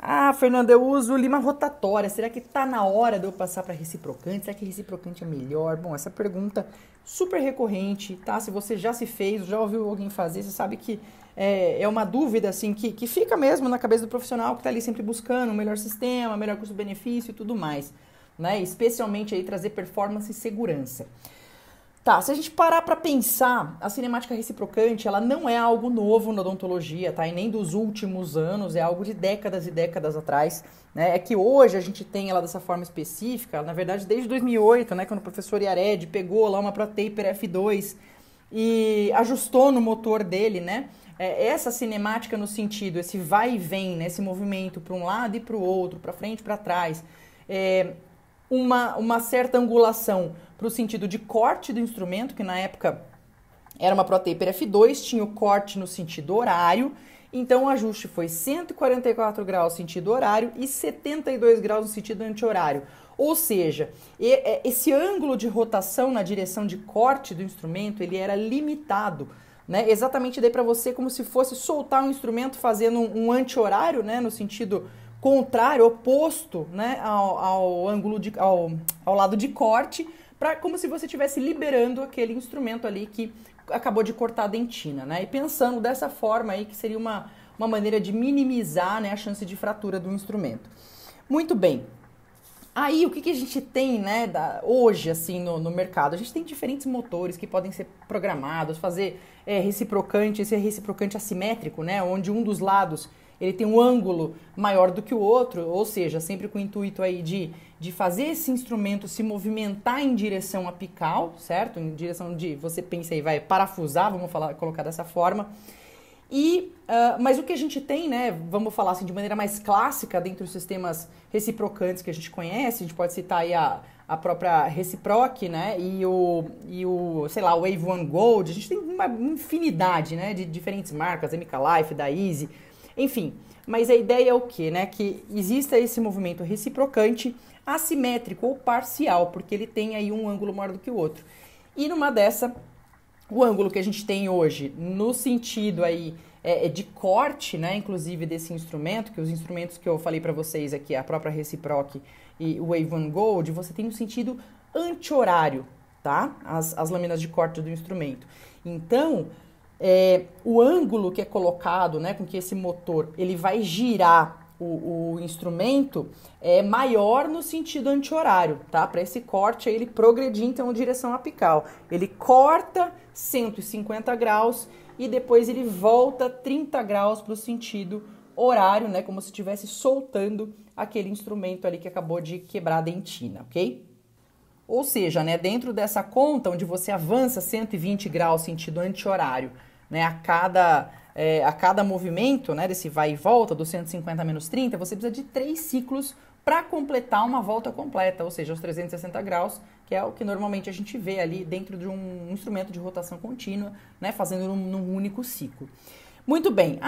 Ah, Fernanda, eu uso lima rotatória. Será que tá na hora de eu passar para reciprocante? Será que reciprocante é melhor? Bom, essa pergunta super recorrente, tá? Se você já se fez, já ouviu alguém fazer, você sabe que é uma dúvida, assim, que fica mesmo na cabeça do profissional que tá ali sempre buscando um melhor sistema, melhor custo-benefício e tudo mais, né? Especialmente aí trazer performance e segurança. Tá, se a gente parar para pensar, a cinemática reciprocante, ela não é algo novo na odontologia, tá? E nem dos últimos anos, é algo de décadas e décadas atrás, né? É que hoje a gente tem ela dessa forma específica, na verdade desde 2008, né, quando o professor Yared pegou lá uma ProTaper F2 e ajustou no motor dele, né? Essa cinemática no sentido, esse vai e vem, né, esse movimento para um lado e para o outro, para frente e para trás, uma certa angulação para o sentido de corte do instrumento, que na época era uma ProTaper F2, tinha o corte no sentido horário, então o ajuste foi 144 graus sentido horário e 72 graus no sentido anti-horário. Ou seja, esse ângulo de rotação na direção de corte do instrumento, ele era limitado, né? Exatamente daí para você como se fosse soltar um instrumento fazendo um anti-horário, né? No sentido contrário, oposto, né? Ao ângulo ao lado de corte, como se você estivesse liberando aquele instrumento ali que acabou de cortar a dentina, né? E pensando dessa forma aí que seria uma maneira de minimizar, né, a chance de fratura do instrumento. Muito bem. Aí, o que a gente tem, né, hoje, assim, no mercado? A gente tem diferentes motores que podem ser programados, fazer reciprocante, esse reciprocante assimétrico, né, onde um dos lados ele tem um ângulo maior do que o outro, ou seja, sempre com o intuito aí de fazer esse instrumento se movimentar em direção apical, certo? Em direção de, você pensa aí, vai parafusar, vamos colocar dessa forma. Mas o que a gente tem, né, vamos falar assim de maneira mais clássica dentre os sistemas reciprocantes que a gente conhece, a gente pode citar aí a própria Reciproc, né, e o sei lá, o Wave One Gold, a gente tem uma infinidade, né, de diferentes marcas, MK Life, da Easy, enfim. Mas a ideia é o quê, né, que exista esse movimento reciprocante assimétrico ou parcial, porque ele tem aí um ângulo maior do que o outro. E numa dessa, o ângulo que a gente tem hoje, no sentido aí de corte, né, inclusive desse instrumento, que os instrumentos que eu falei para vocês aqui, a própria Reciproc e o Wave One Gold, você tem no sentido anti-horário, tá? As lâminas de corte do instrumento. Então, o ângulo que é colocado, né, com que esse motor ele vai girar o instrumento é maior no sentido anti-horário, tá? Para esse corte aí, ele progredir então em direção apical. Ele corta 150 graus e depois ele volta 30 graus para o sentido horário, né? Como se estivesse soltando aquele instrumento ali que acabou de quebrar a dentina, ok? Ou seja, né, dentro dessa conta onde você avança 120 graus sentido anti-horário, né, a cada movimento, né, desse vai e volta, do 150 menos 30, você precisa de 3 ciclos para completar uma volta completa, ou seja, os 360 graus, que é o que normalmente a gente vê ali dentro de um instrumento de rotação contínua, né, fazendo num único ciclo. Muito bem.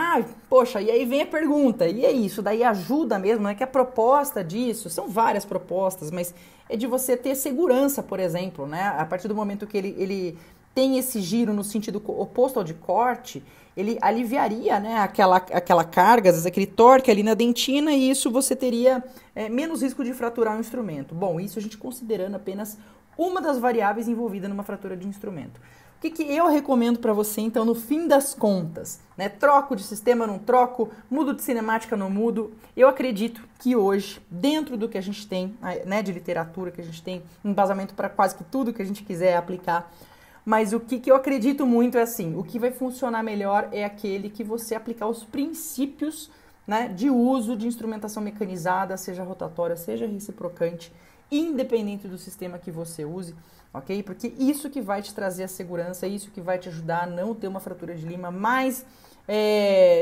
Poxa, e aí vem a pergunta, e é isso, daí ajuda mesmo, né, que a proposta disso, são várias propostas, mas é de você ter segurança, por exemplo, né, a partir do momento que ele tem esse giro no sentido oposto ao de corte, ele aliviaria, né, aquela carga, às vezes aquele torque ali na dentina, e isso você teria menos risco de fraturar o instrumento. Bom, isso a gente considerando apenas uma das variáveis envolvida numa fratura de instrumento. O que eu recomendo para você, então, no fim das contas? Né? Troco de sistema, não troco? Mudo de cinemática, não mudo? Eu acredito que hoje, dentro do que a gente tem, né, de literatura, que a gente tem embasamento para quase que tudo que a gente quiser aplicar, mas o que eu acredito muito é assim, o que vai funcionar melhor é aquele que você aplicar os princípios, né, de uso de instrumentação mecanizada, seja rotatória, seja reciprocante, independente do sistema que você use, ok? Porque isso que vai te trazer a segurança, isso que vai te ajudar a não ter uma fratura de lima mais,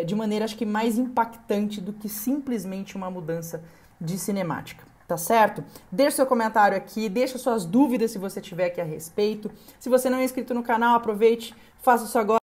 de maneira acho que mais impactante do que simplesmente uma mudança de cinemática. Tá certo? Deixa seu comentário aqui, deixa suas dúvidas se você tiver aqui a respeito. Se você não é inscrito no canal, aproveite, faça isso agora.